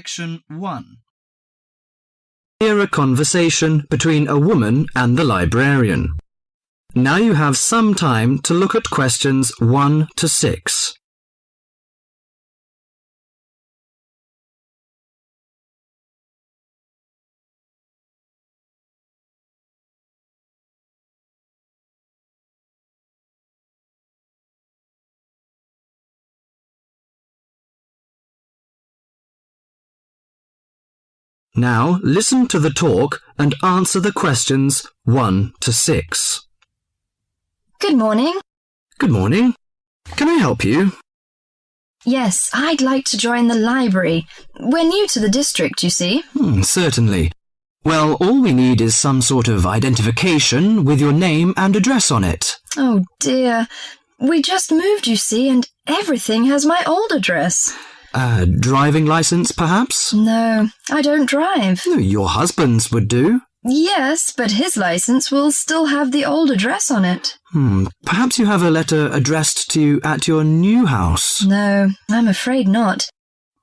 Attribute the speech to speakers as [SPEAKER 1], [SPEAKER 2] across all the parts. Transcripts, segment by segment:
[SPEAKER 1] Section 1. Hear a conversation between a woman and the librarian. Now you have some time to look at questions 1 to 6. Now listen to the talk and answer the questions 1 to 6.
[SPEAKER 2] Good morning.
[SPEAKER 1] Good morning. Can I help you?
[SPEAKER 2] Yes, I'd like to join the library. We're new to the district, you see.
[SPEAKER 1] Certainly. Well, all we need is some sort of identification with your name and address on it.
[SPEAKER 2] Oh dear. We just moved, you see, and everything has my old address.
[SPEAKER 1] A driving license, perhaps?
[SPEAKER 2] No, I don't drive.
[SPEAKER 1] Your husband's would do.
[SPEAKER 2] Yes, but his license will still have the old address on it.
[SPEAKER 1] Perhaps you have a letter addressed to you at your new house.
[SPEAKER 2] No, I'm afraid not.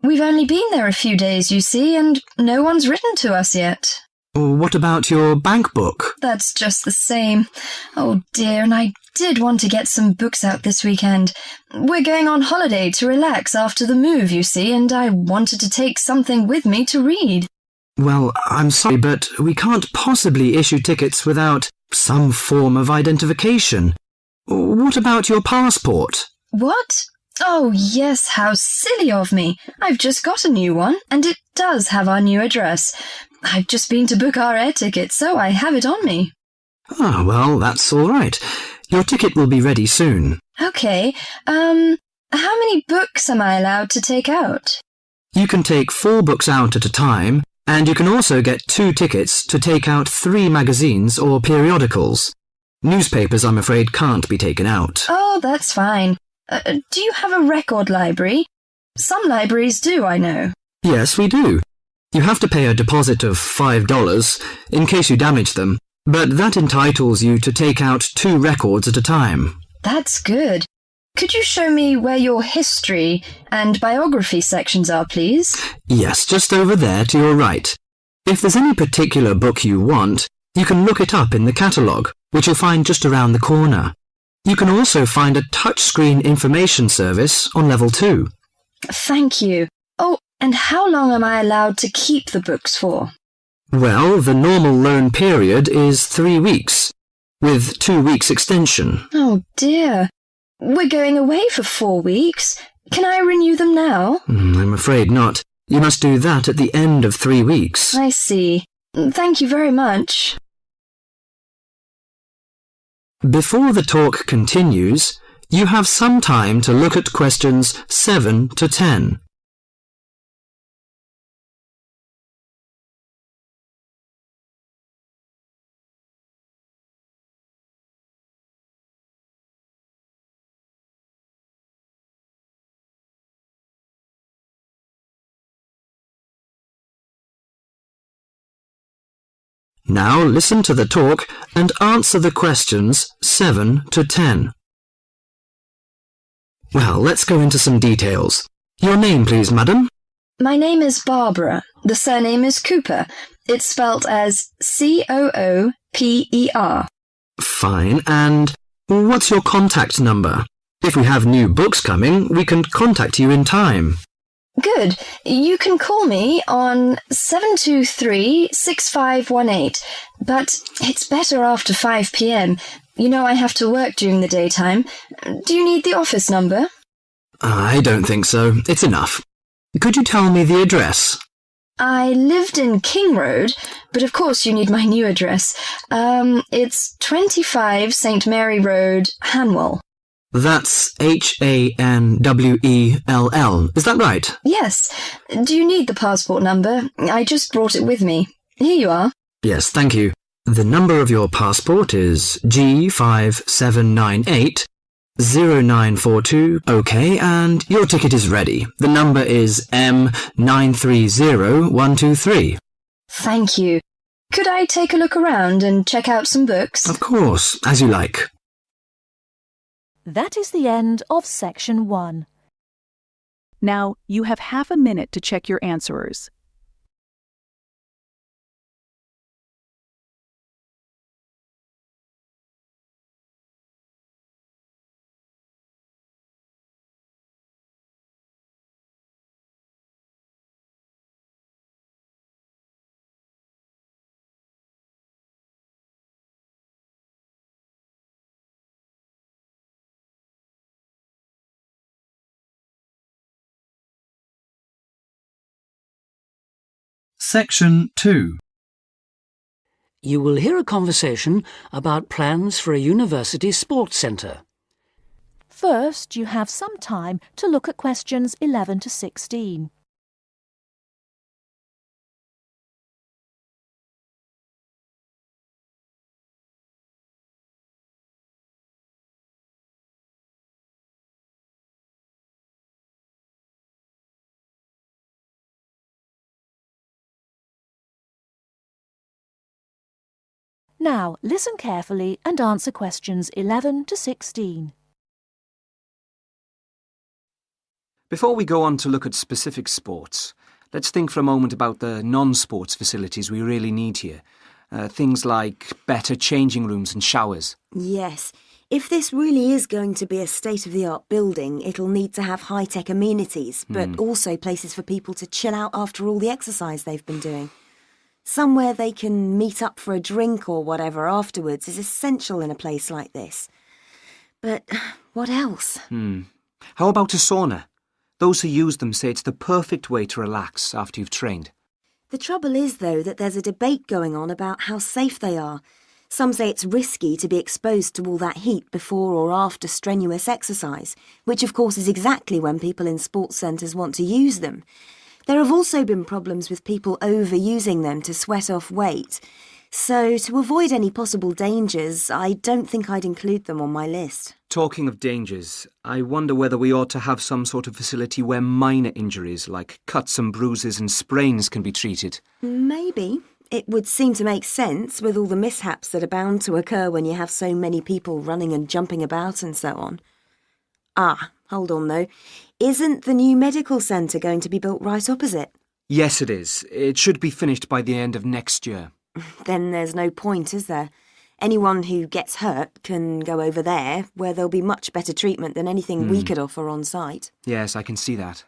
[SPEAKER 2] We've only been there a few days, you see, and no one's written to us yet.
[SPEAKER 1] What about your bank book?
[SPEAKER 2] That's just the same. Oh dear, and I did want to get some books out this weekend. We're going on holiday to relax after the move, you see, and I wanted to take something with me to read.
[SPEAKER 1] Well, I'm sorry, but we can't possibly issue tickets without some form of identification. What about your passport?
[SPEAKER 2] What? Oh, yes, how silly of me. I've just got a new one, and it does have our new address. I've just been to book our air ticket, so I have it on me.
[SPEAKER 1] Well, that's all right. Your ticket will be ready soon.
[SPEAKER 2] Okay, how many books am I allowed to take out?
[SPEAKER 1] You can take 4 books out at a time, and you can also get 2 tickets to take out 3 magazines or periodicals. Newspapers, I'm afraid, can't be taken out.
[SPEAKER 2] Oh, that's fine. Do you have a record library? Some libraries do, I know.
[SPEAKER 1] Yes, we do. You have to pay a deposit of $5 in case you damage them, but that entitles you to take out 2 records at a time.
[SPEAKER 2] That's good. Could you show me where your history and biography sections are, please?
[SPEAKER 1] Yes, just over there to your right. If there's any particular book you want, you can look it up in the catalogue, which you'll find just around the corner. You can also find a touchscreen information service on level 2.
[SPEAKER 2] Thank you. Oh, and how long am I allowed to keep the books for?
[SPEAKER 1] Well, the normal loan period is 3 weeks, with 2 weeks extension.
[SPEAKER 2] Oh dear. We're going away for 4 weeks. Can I renew them now?
[SPEAKER 1] I'm afraid not. You must do that at the end of 3 weeks.
[SPEAKER 2] I see. Thank you very much.
[SPEAKER 1] Before the talk continues, you have some time to look at questions 7 to 10. Now listen to the talk and answer the questions 7 to 10. Well, let's go into some details. Your name, please, madam?
[SPEAKER 2] My name is Barbara. The surname is Cooper. It's spelt as Cooper.
[SPEAKER 1] Fine. And what's your contact number? If we have new books coming, we can contact you in time.
[SPEAKER 2] Good. You can call me on 723-6518, but it's better after 5 p.m. You know I have to work during the daytime. Do you need the office number?
[SPEAKER 1] I don't think so. It's enough. Could you tell me the address?
[SPEAKER 2] I lived in King Road, but of course you need my new address. It's 25 St. Mary Road, Hanwell.
[SPEAKER 1] That's Hanwell. Is that right?
[SPEAKER 2] Yes. Do you need the passport number? I just brought it with me. Here you are.
[SPEAKER 1] Yes, thank you. The number of your passport is G5798-0942. OK, and your ticket is ready. The number is M930123.
[SPEAKER 2] Thank you. Could I take a look around and check out some books?
[SPEAKER 1] Of course, as you like.
[SPEAKER 3] That is the end of section 1. Now, you have half a minute to check your answerers.
[SPEAKER 1] Section 2.
[SPEAKER 4] You will hear a conversation about plans for a university sports centre.
[SPEAKER 5] First, you have some time to look at questions 11 to 16. Now, listen carefully and answer questions 11 to 16.
[SPEAKER 6] Before we go on to look at specific sports, let's think for a moment about the non-sports facilities we really need here. Things like better changing rooms and showers.
[SPEAKER 7] Yes. If this really is going to be a state-of-the-art building, it'll need to have high-tech amenities, but also places for people to chill out after all the exercise they've been doing. Somewhere they can meet up for a drink or whatever afterwards is essential in a place like this. But what else?
[SPEAKER 6] How about a sauna? Those who use them say it's the perfect way to relax after you've trained.
[SPEAKER 7] The trouble is, though, that there's a debate going on about how safe they are. Some say it's risky to be exposed to all that heat before or after strenuous exercise, which of course is exactly when people in sports centres want to use them. There have also been problems with people overusing them to sweat off weight. So, to avoid any possible dangers, I don't think I'd include them on my list.
[SPEAKER 6] Talking of dangers, I wonder whether we ought to have some sort of facility where minor injuries like cuts and bruises and sprains can be treated.
[SPEAKER 7] Maybe. It would seem to make sense with all the mishaps that are bound to occur when you have so many people running and jumping about and so on. Ah, hold on though. Isn't the new medical centre going to be built right opposite?
[SPEAKER 6] Yes, it is. It should be finished by the end of next year.
[SPEAKER 7] Then there's no point, is there? Anyone who gets hurt can go over there, where there'll be much better treatment than anything we could offer on site.
[SPEAKER 6] Yes, I can see that.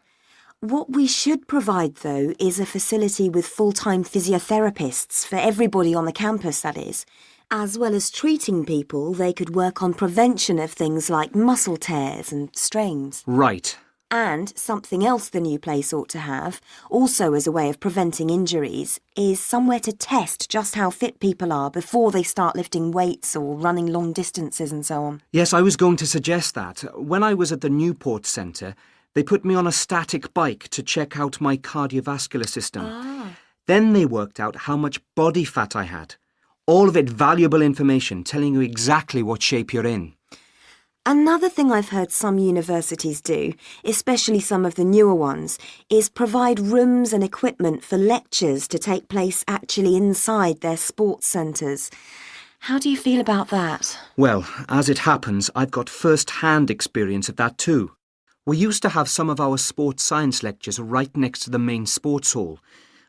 [SPEAKER 7] What we should provide, though, is a facility with full-time physiotherapists for everybody on the campus, that is. As well as treating people, they could work on prevention of things like muscle tears and strains.
[SPEAKER 6] Right.
[SPEAKER 7] And something else the new place ought to have, also as a way of preventing injuries, is somewhere to test just how fit people are before they start lifting weights or running long distances and so on.
[SPEAKER 6] Yes, I was going to suggest that. When I was at the Newport Centre, they put me on a static bike to check out my cardiovascular system. Then they worked out how much body fat I had. All of it valuable information telling you exactly what shape you're in.
[SPEAKER 7] Another thing I've heard some universities do, especially some of the newer ones, is provide rooms and equipment for lectures to take place actually inside their sports centres. How do you feel about that?
[SPEAKER 6] Well, as it happens, I've got first-hand experience of that too. We used to have some of our sports science lectures right next to the main sports hall,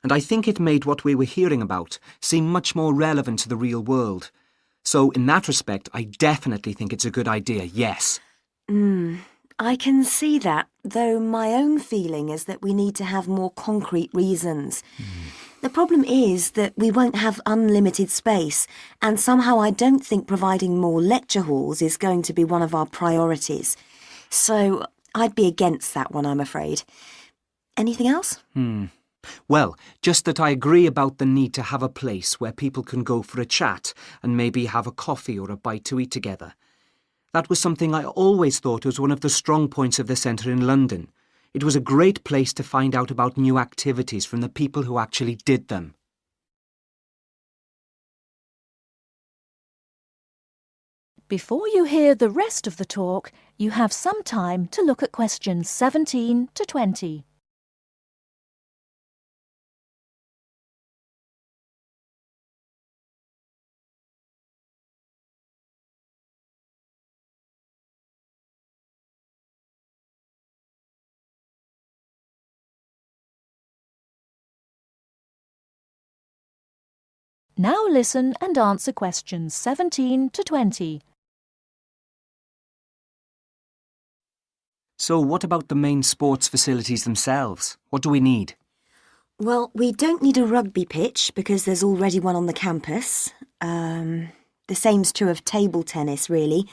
[SPEAKER 6] and I think it made what we were hearing about seem much more relevant to the real world. So, in that respect, I definitely think it's a good idea, yes.
[SPEAKER 7] I can see that, though my own feeling is that we need to have more concrete reasons. The problem is that we won't have unlimited space, and somehow I don't think providing more lecture halls is going to be one of our priorities. So, I'd be against that one, I'm afraid. Anything else?
[SPEAKER 6] Well, just that I agree about the need to have a place where people can go for a chat and maybe have a coffee or a bite to eat together. That was something I always thought was one of the strong points of the centre in London. It was a great place to find out about new activities from the people who actually did them.
[SPEAKER 5] Before you hear the rest of the talk, you have some time to look at questions 17 to 20. Now listen and answer questions 17 to 20.
[SPEAKER 6] So what about the main sports facilities themselves? What do we need?
[SPEAKER 7] Well, we don't need a rugby pitch because there's already one on the campus. The same's true of table tennis, really.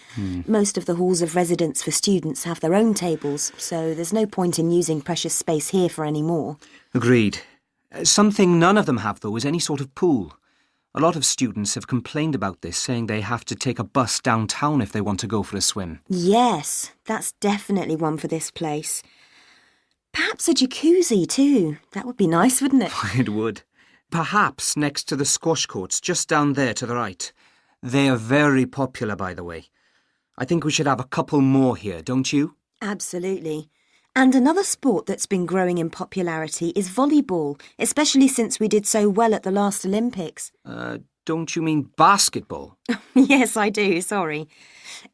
[SPEAKER 7] Most of the halls of residence for students have their own tables, so there's no point in using precious space here for any more.
[SPEAKER 6] Agreed. Something none of them have, though, is any sort of pool. A lot of students have complained about this, saying they have to take a bus downtown if they want to go for a swim.
[SPEAKER 7] Yes, that's definitely one for this place. Perhaps a jacuzzi too. That would be nice, wouldn't it?
[SPEAKER 6] It would. Perhaps next to the squash courts, just down there to the right. They are very popular, by the way. I think we should have a couple more here, don't you?
[SPEAKER 7] Absolutely. And another sport that's been growing in popularity is volleyball, especially since we did so well at the last Olympics.
[SPEAKER 6] Don't you mean basketball?
[SPEAKER 7] Yes, I do, sorry.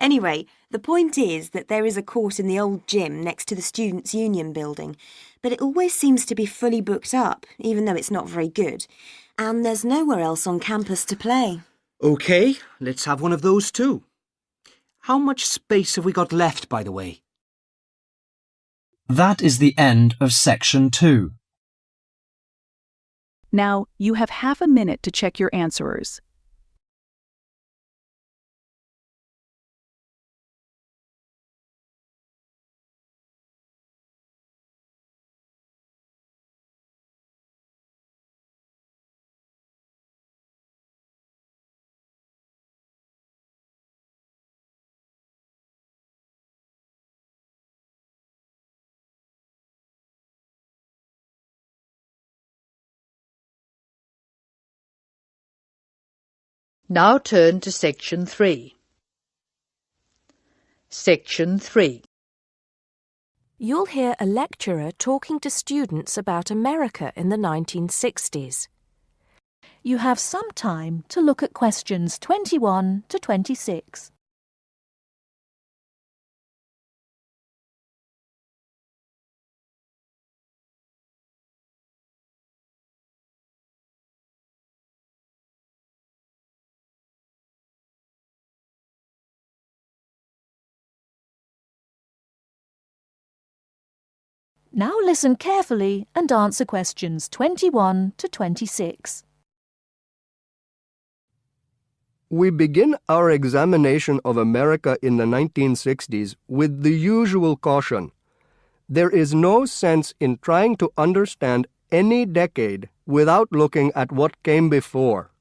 [SPEAKER 7] Anyway, the point is that there is a court in the old gym next to the Students' Union building, but it always seems to be fully booked up, even though it's not very good. And there's nowhere else on campus to play.
[SPEAKER 6] OK, let's have one of those too. How much space have we got left, by the way?
[SPEAKER 1] That is the end of section 2.
[SPEAKER 3] Now, you have half a minute to check your answers.
[SPEAKER 8] Now turn to Section 3. Section 3.
[SPEAKER 5] You'll hear a lecturer talking to students about America in the 1960s. You have some time to look at questions 21 to 26. Now listen carefully and answer questions 21 to 26.
[SPEAKER 9] We begin our examination of America in the 1960s with the usual caution. There is no sense in trying to understand any decade without looking at what came before.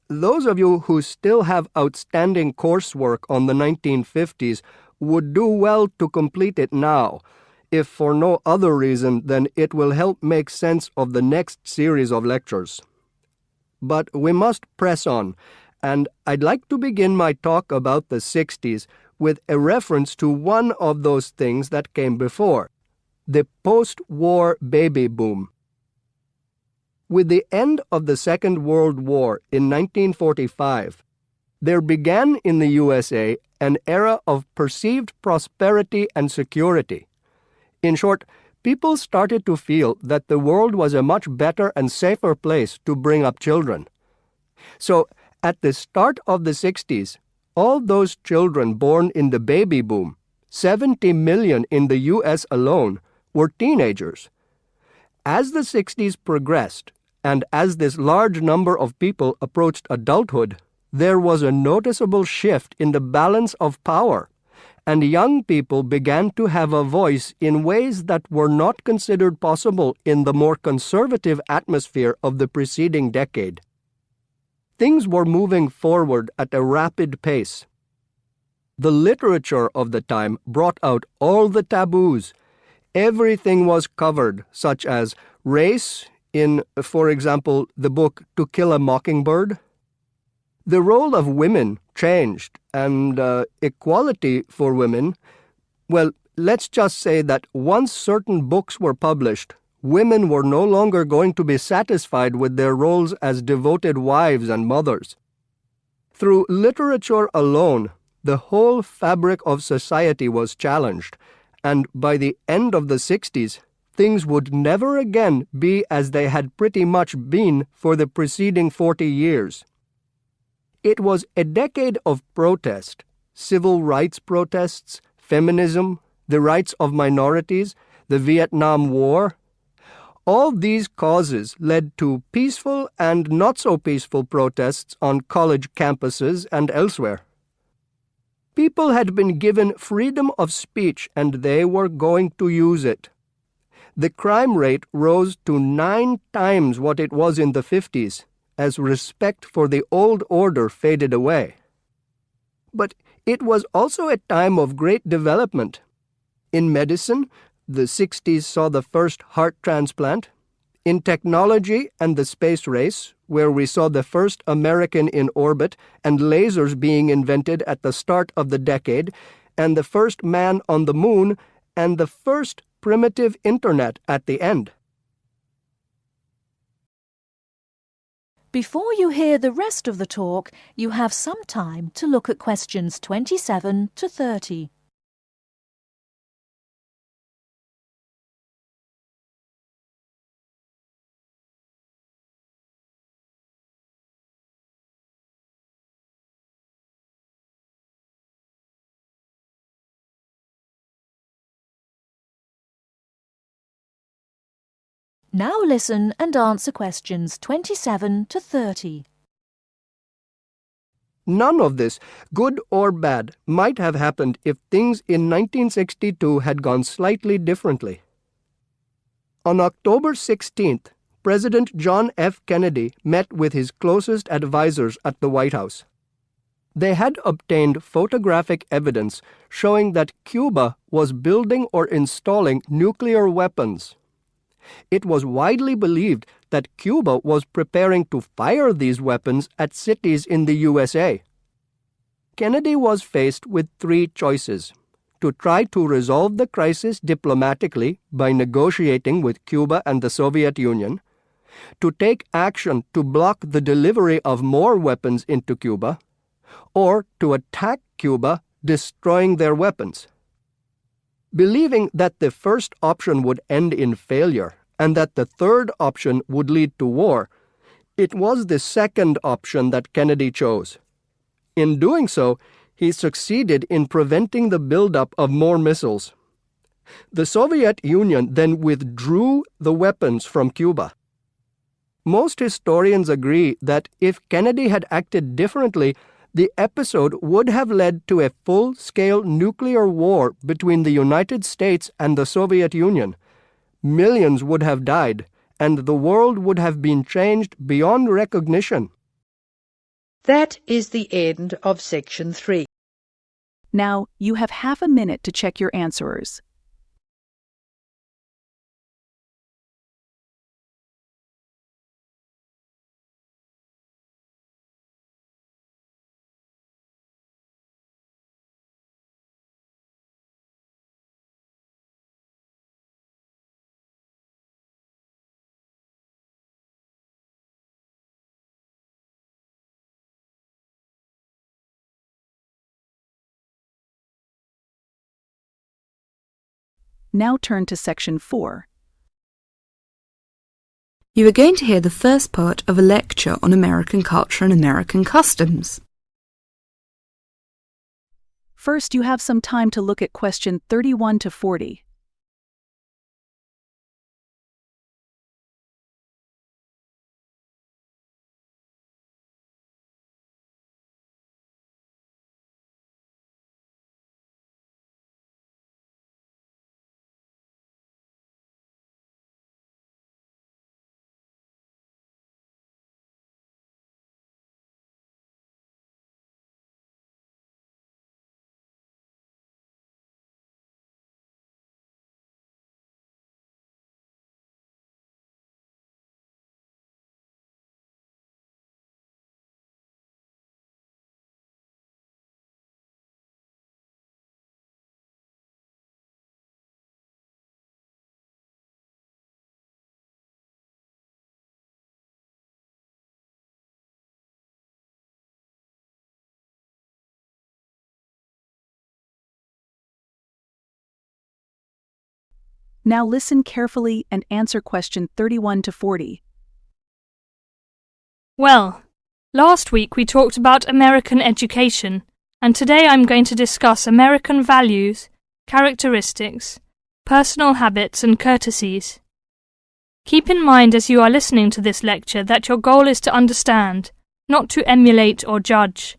[SPEAKER 9] Those of you who still have outstanding coursework on the 1950s would do well to complete it now, if for no other reason than it will help make sense of the next series of lectures. But we must press on, and I'd like to begin my talk about the 60s with a reference to one of those things that came before, the post-war baby boom. With the end of the Second World War in 1945, there began in the USA an era of perceived prosperity and security. In short, people started to feel that the world was a much better and safer place to bring up children. So, at the start of the 60s, all those children born in the baby boom, 70 million in the US alone, were teenagers. As the 60s progressed, and as this large number of people approached adulthood, there was a noticeable shift in the balance of power, and young people began to have a voice in ways that were not considered possible in the more conservative atmosphere of the preceding decade. Things were moving forward at a rapid pace. The literature of the time brought out all the taboos. Everything was covered, such as race in, for example, the book To Kill a Mockingbird. The role of women changed, and equality for women, well, let's just say that once certain books were published, women were no longer going to be satisfied with their roles as devoted wives and mothers. Through literature alone, the whole fabric of society was challenged, and by the end of the 60s, things would never again be as they had pretty much been for the preceding 40 years. It was a decade of protest, civil rights protests, feminism, the rights of minorities, the Vietnam War. All these causes led to peaceful and not-so-peaceful protests on college campuses and elsewhere. People had been given freedom of speech and they were going to use it. The crime rate rose to 9 times what it was in the 50s, as respect for the old order faded away. But it was also a time of great development. In medicine, the 60s saw the first heart transplant. In technology and the space race, where we saw the first American in orbit and lasers being invented at the start of the decade, and the first man on the moon, and the first primitive internet at the end.
[SPEAKER 5] Before you hear the rest of the talk, you have some time to look at questions 27 to 30. Now listen and answer questions 27 to 30.
[SPEAKER 9] None of this, good or bad, might have happened if things in 1962 had gone slightly differently. On October 16th, President John F. Kennedy met with his closest advisors at the White House. They had obtained photographic evidence showing that Cuba was building or installing nuclear weapons. It was widely believed that Cuba was preparing to fire these weapons at cities in the USA. Kennedy was faced with 3 choices: to try to resolve the crisis diplomatically by negotiating with Cuba and the Soviet Union, to take action to block the delivery of more weapons into Cuba, or to attack Cuba, destroying their weapons. Believing that the first option would end in failure and that the third option would lead to war, it was the second option that Kennedy chose. In doing so, he succeeded in preventing the buildup of more missiles. The Soviet Union then withdrew the weapons from Cuba. Most historians agree that if Kennedy had acted differently, the episode would have led to a full-scale nuclear war between the United States and the Soviet Union. Millions would have died, and the world would have been changed beyond recognition.
[SPEAKER 8] That is the end of section 3.
[SPEAKER 3] Now, you have half a minute to check your answers. Now turn to section 4.
[SPEAKER 10] You are going to hear the first part of a lecture on American culture and American customs.
[SPEAKER 3] First, you have some time to look at question 31 to 40. Now listen carefully and answer question 31 to 40.
[SPEAKER 11] Well, last week we talked about American education, and today I'm going to discuss American values, characteristics, personal habits and courtesies. Keep in mind as you are listening to this lecture that your goal is to understand, not to emulate or judge.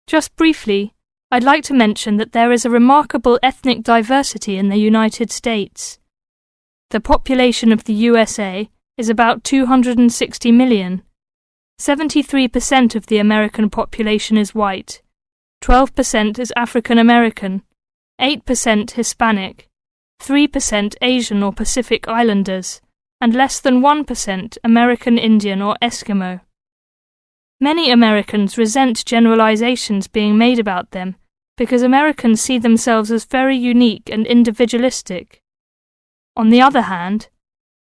[SPEAKER 11] Just briefly, I'd like to mention that there is a remarkable ethnic diversity in the United States. The population of the USA is about 260 million. 73% of the American population is white, 12% is African American, 8% Hispanic, 3% Asian or Pacific Islanders, and less than 1% American Indian or Eskimo. Many Americans resent generalizations being made about them because Americans see themselves as very unique and individualistic. On the other hand,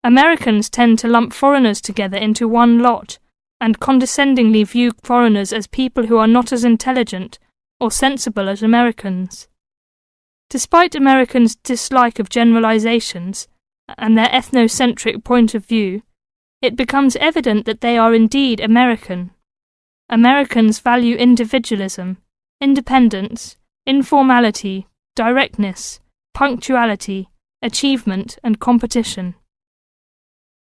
[SPEAKER 11] Americans tend to lump foreigners together into one lot and condescendingly view foreigners as people who are not as intelligent or sensible as Americans. Despite Americans' dislike of generalizations and their ethnocentric point of view, it becomes evident that they are indeed American. Americans value individualism, independence, informality, directness, punctuality, achievement, and competition.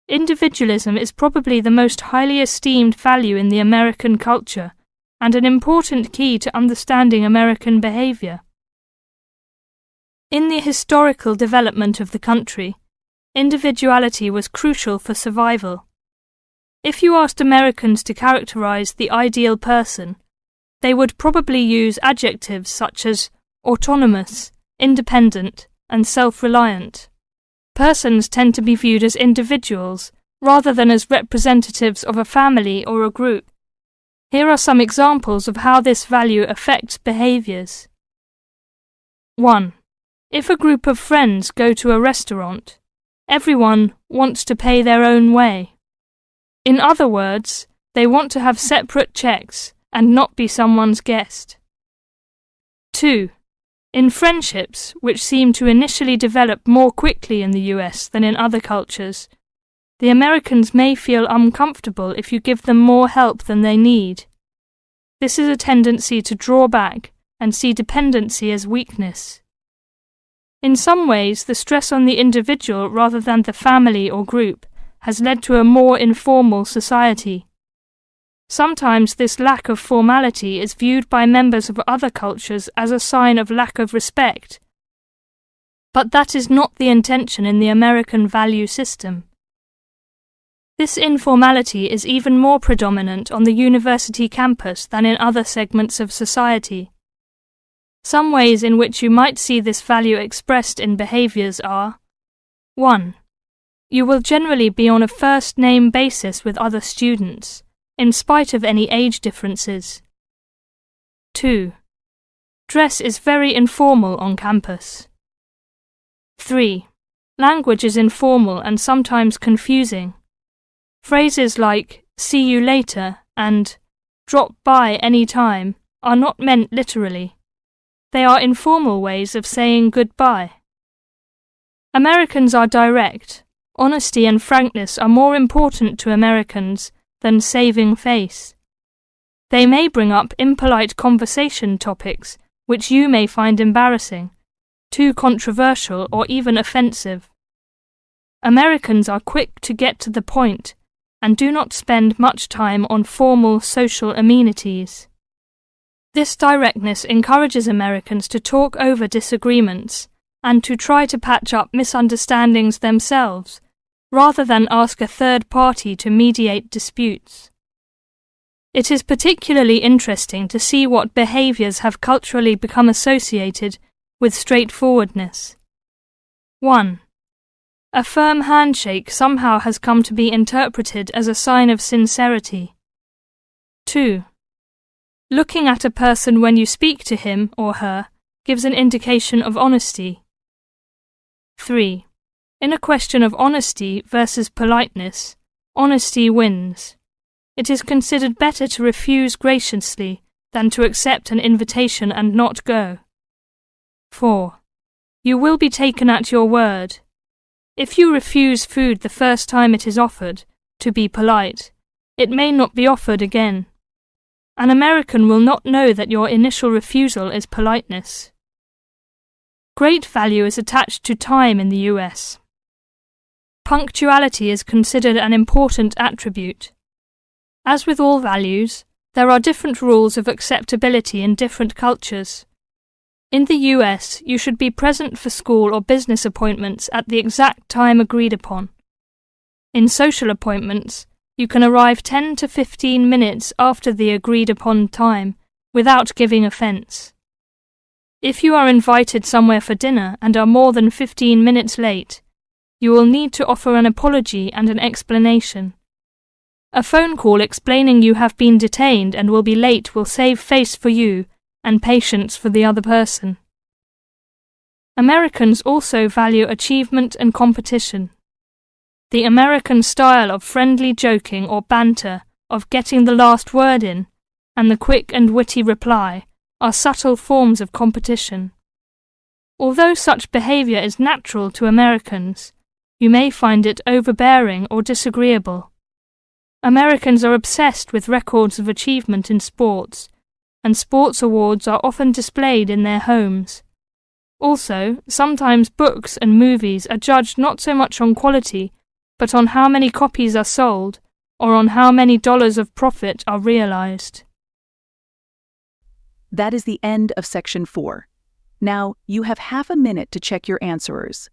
[SPEAKER 11] Individualism is probably the most highly esteemed value in the American culture and an important key to understanding American behavior. In the historical development of the country, individuality was crucial for survival. If you asked Americans to characterize the ideal person, they would probably use adjectives such as autonomous, independent, and self-reliant. Persons tend to be viewed as individuals rather than as representatives of a family or a group. Here are some examples of how this value affects behaviors. 1. If a group of friends go to a restaurant, everyone wants to pay their own way. In other words, they want to have separate checks and not be someone's guest. 2. In friendships, which seem to initially develop more quickly in the US than in other cultures, the Americans may feel uncomfortable if you give them more help than they need. This is a tendency to draw back and see dependency as weakness. In some ways, the stress on the individual rather than the family or group has led to a more informal society. Sometimes this lack of formality is viewed by members of other cultures as a sign of lack of respect. But that is not the intention in the American value system. This informality is even more predominant on the university campus than in other segments of society. Some ways in which you might see this value expressed in behaviors are: 1. You will generally be on a first-name basis with other students, in spite of any age differences. 2. Dress is very informal on campus. 3. Language is informal and sometimes confusing. Phrases like "see you later" and "drop by any time" are not meant literally. They are informal ways of saying goodbye. Americans are direct. Honesty and frankness are more important to Americans than saving face. They may bring up impolite conversation topics which you may find embarrassing, too controversial or even offensive. Americans are quick to get to the point and do not spend much time on formal social amenities. This directness encourages Americans to talk over disagreements and to try to patch up misunderstandings themselves, rather than ask a third party to mediate disputes. It is particularly interesting to see what behaviors have culturally become associated with straightforwardness. 1. A firm handshake somehow has come to be interpreted as a sign of sincerity. 2. Looking at a person when you speak to him or her gives an indication of honesty. 3. In a question of honesty versus politeness, honesty wins. It is considered better to refuse graciously than to accept an invitation and not go. 4. You will be taken at your word. If you refuse food the first time it is offered, to be polite, it may not be offered again. An American will not know that your initial refusal is politeness. Great value is attached to time in the US. Punctuality is considered an important attribute. As with all values, there are different rules of acceptability in different cultures. In the US, you should be present for school or business appointments at the exact time agreed upon. In social appointments, you can arrive 10 to 15 minutes after the agreed upon time without giving offence. If you are invited somewhere for dinner and are more than 15 minutes late, you will need to offer an apology and an explanation. A phone call explaining you have been detained and will be late will save face for you and patience for the other person. Americans also value achievement and competition. The American style of friendly joking or banter, of getting the last word in, and the quick and witty reply are subtle forms of competition. Although such behaviour is natural to Americans, you may find it overbearing or disagreeable. Americans are obsessed with records of achievement in sports, and sports awards are often displayed in their homes. Also, sometimes books and movies are judged not so much on quality, but on how many copies are sold, or on how many dollars of profit are realized.
[SPEAKER 3] That is the end of Section 4. Now, you have half a minute to check your answerers.